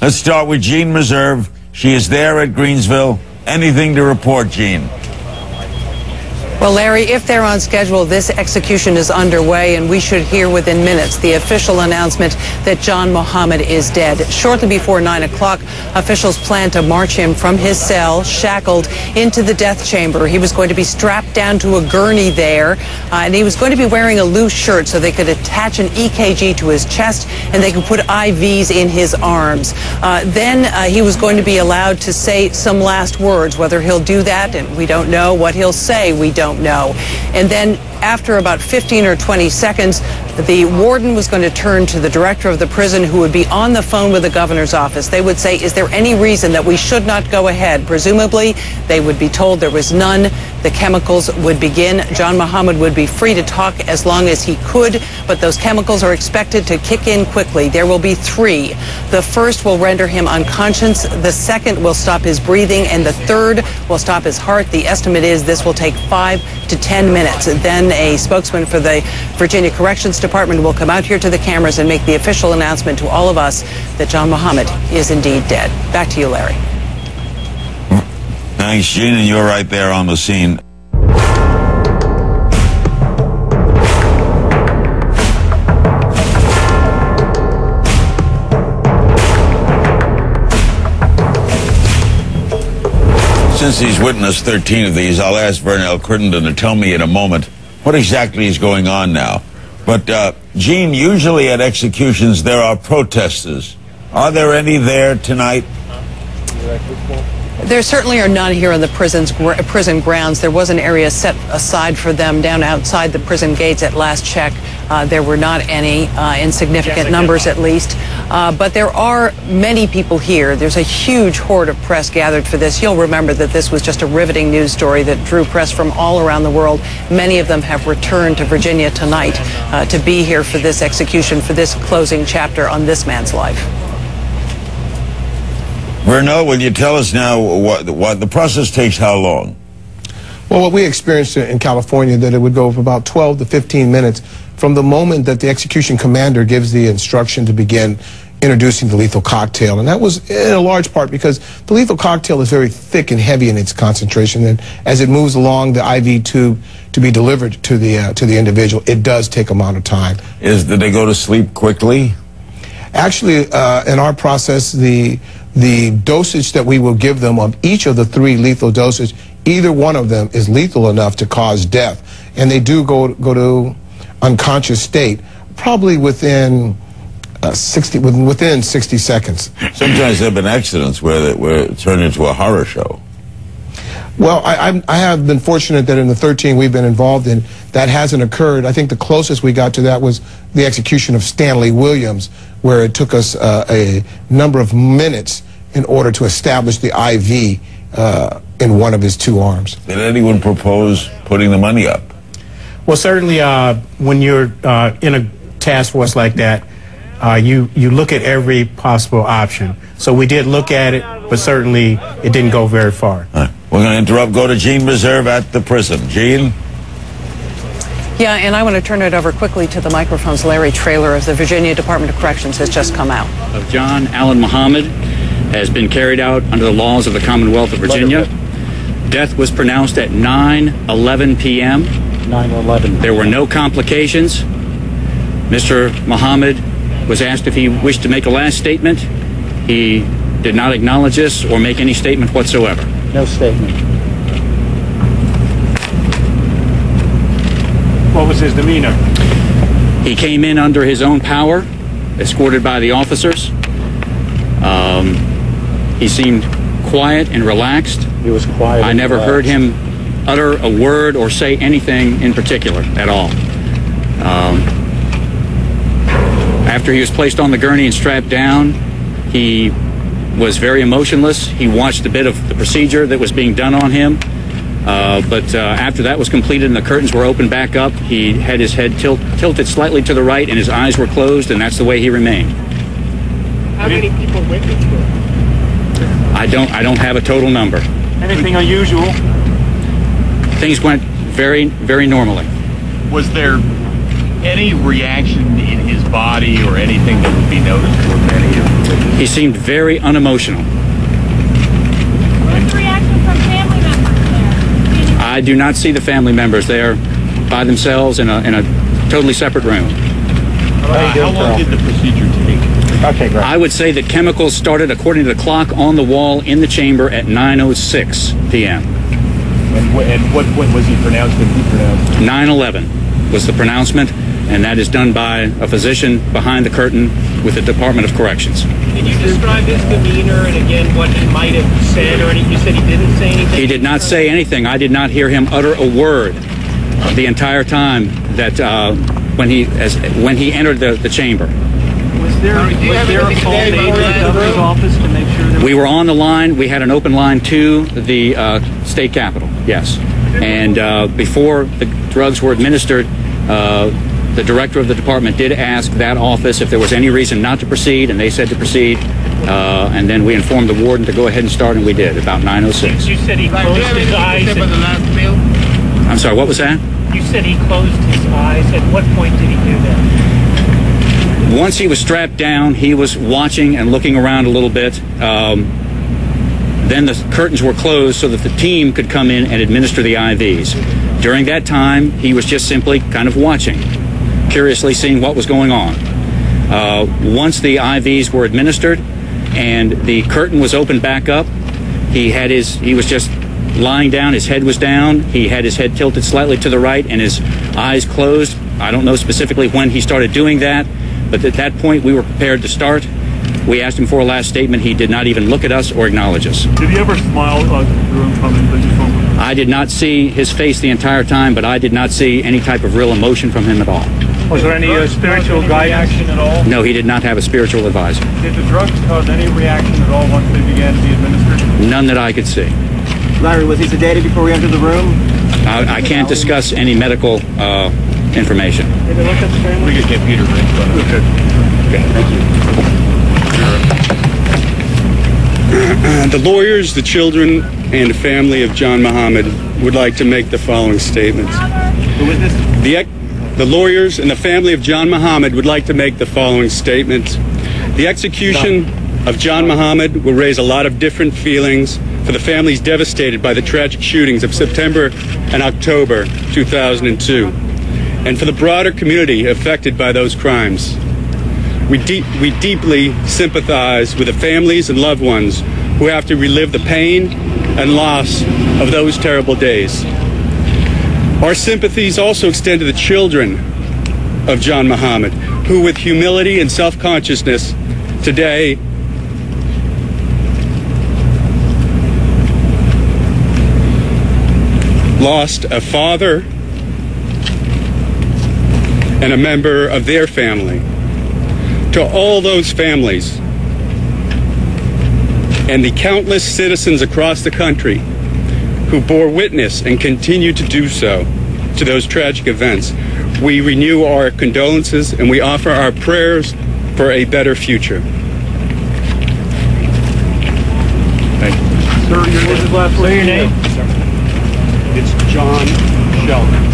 Let's start with Jean Meserve. She is there at Greensville. Anything to report, Jean? Well, Larry, if they're on schedule, this execution is underway, and we should hear within minutes the official announcement that John Muhammad is dead. Shortly before 9 o'clock, officials plan to march him from his cell, shackled, into the death chamber. He was going to be strapped down to a gurney there, and he was going to be wearing a loose shirt so they could attach an EKG to his chest and they could put IVs in his arms. Then he was going to be allowed to say some last words. Whether he'll do that, and we don't know. What he'll say, we don't know. And then after about 15 or 20 seconds, the warden was going to turn to the director of the prison, who would be on the phone with the governor's office. They would say, is there any reason that we should not go ahead? Presumably, they would be told there was none. The chemicals would begin. John Muhammad would be free to talk as long as he could, but those chemicals are expected to kick in quickly. There will be 3. The first will render him unconscious. The second will stop his breathing, and the third will stop his heart. The estimate is this will take 5 to 10 minutes. Then a spokesman for the Virginia Corrections Department will come out here to the cameras and make the official announcement to all of us that John Muhammad is indeed dead. Back to you, Larry. Thanks, Jean, and you're right there on the scene. Since he's witnessed 13 of these, I'll ask Vernell Crittenden to tell me in a moment what exactly is going on now. But, Gene, usually at executions there are protesters. Are there any there tonight? There certainly are none here on the prison grounds. There was an area set aside for them down outside the prison gates at last check. There were not any, in significant numbers at least. But there are many people here. There's a huge horde of press gathered for this. You'll remember that this was just a riveting news story that drew press from all around the world. Many of them have returned to Virginia tonight to be here for this execution, for this closing chapter on this man's life. Vernell, will you tell us now what the process takes how long? Well, what we experienced in California, that it would go for about 12 to 15 minutes from the moment that the execution commander gives the instruction to begin introducing the lethal cocktail. And that was in a large part because the lethal cocktail is very thick and heavy in its concentration. And as it moves along the IV tube to be delivered to the individual, it does take amount of time. Did they go to sleep quickly? Actually, in our process, the dosage that we will give them of each of the 3 lethal doses, either one of them is lethal enough to cause death. And they do go to unconscious state probably within 60 seconds. Sometimes there have been accidents where it turned into a horror show. Well, I have been fortunate that in the 13 we've been involved in, that hasn't occurred. I think the closest we got to that was the execution of Stanley Williams, where it took us a number of minutes in order to establish the IV in one of his 2 arms. Did anyone propose putting the money up? Well, certainly when you're in a task force like that, you look at every possible option. So we did look at it, but certainly it didn't go very far. All right. We're going to interrupt, go to Jean Meserve at the prison. Jean? Yeah, and I want to turn it over quickly to the microphones. Larry Traylor of the Virginia Department of Corrections has just come out. Of John Allan Muhammad has been carried out under the laws of the Commonwealth of Virginia. Death was pronounced at 9:11 p.m. 9/11. There were no complications. Mr. Muhammad was asked if he wished to make a last statement. He did not acknowledge this or make any statement whatsoever. No statement. What was his demeanor? He came in under his own power, escorted by the officers. He seemed quiet and relaxed. He was quiet. I never heard him utter a word or say anything in particular at all. After he was placed on the gurney and strapped down, he was very emotionless. He watched a bit of the procedure that was being done on him. But after that was completed and the curtains were opened back up, he had his head tilted slightly to the right and his eyes were closed, and that's the way he remained. How many people witnessed it? I don't have a total number. Anything unusual? Things went very, very normally. Was there any reaction in his body or anything that would be noticeable to any of you? He seemed very unemotional. What's the reaction from family members there? I do not see the family members there by themselves in a totally separate room. How long did the procedure take? Okay, great. I would say that chemicals started, according to the clock on the wall in the chamber, at 9:06 p.m. And what was he pronounced when he pronounced? 9/11 was the pronouncement, and that is done by a physician behind the curtain with the Department of Corrections. Can you describe his demeanor and again what he might have said or anything? You said he didn't say anything? He did not say anything. I did not hear him utter a word the entire time that when he entered the chamber. Was there a call made to the governor's office to make sure that We were on the line. We had an open line to the state capitol, yes. And before the drugs were administered, the director of the department did ask that office if there was any reason not to proceed, and they said to proceed. And then we informed the warden to go ahead and start, and we did, about 9:06. You said he closed his eyes. I'm sorry, what was that? You said he closed his eyes. At what point did he do that? Once he was strapped down, he was watching and looking around a little bit. Then the curtains were closed so that the team could come in and administer the IVs. During that time, he was just simply kind of watching, curiously seeing what was going on. Once the IVs were administered and the curtain was opened back up, he was just lying down, his head was down, he had his head tilted slightly to the right and his eyes closed. I don't know specifically when he started doing that, but at that point we were prepared to start. We asked him for a last statement. He did not even look at us or acknowledge us. Did he ever smile during coming? I did not see his face the entire time, but I did not see any type of real emotion from him at all. Was there any spiritual guidance at all? No, he did not have a spiritual advisor. Did the drugs cause any reaction at all once they began to be administered? None that I could see. Larry, was he sedated before we entered the room? I can't discuss any medical information. Did he look at the family? We could get Peter Rink. Okay, thank you. The lawyers, the children, and the family of John Muhammad would like to make the following statements. Who is this? The lawyers and the family of John Muhammad would like to make the following statements. The execution of John Muhammad will raise a lot of different feelings for the families devastated by the tragic shootings of September and October 2002, and for the broader community affected by those crimes. We deeply sympathize with the families and loved ones who have to relive the pain and loss of those terrible days. Our sympathies also extend to the children of John Muhammad, who with humility and self-consciousness today lost a father and a member of their family. To all those families and the countless citizens across the country who bore witness and continue to do so to those tragic events, we renew our condolences and we offer our prayers for a better future. Thank you. Sir, your name? It's John Sheldon.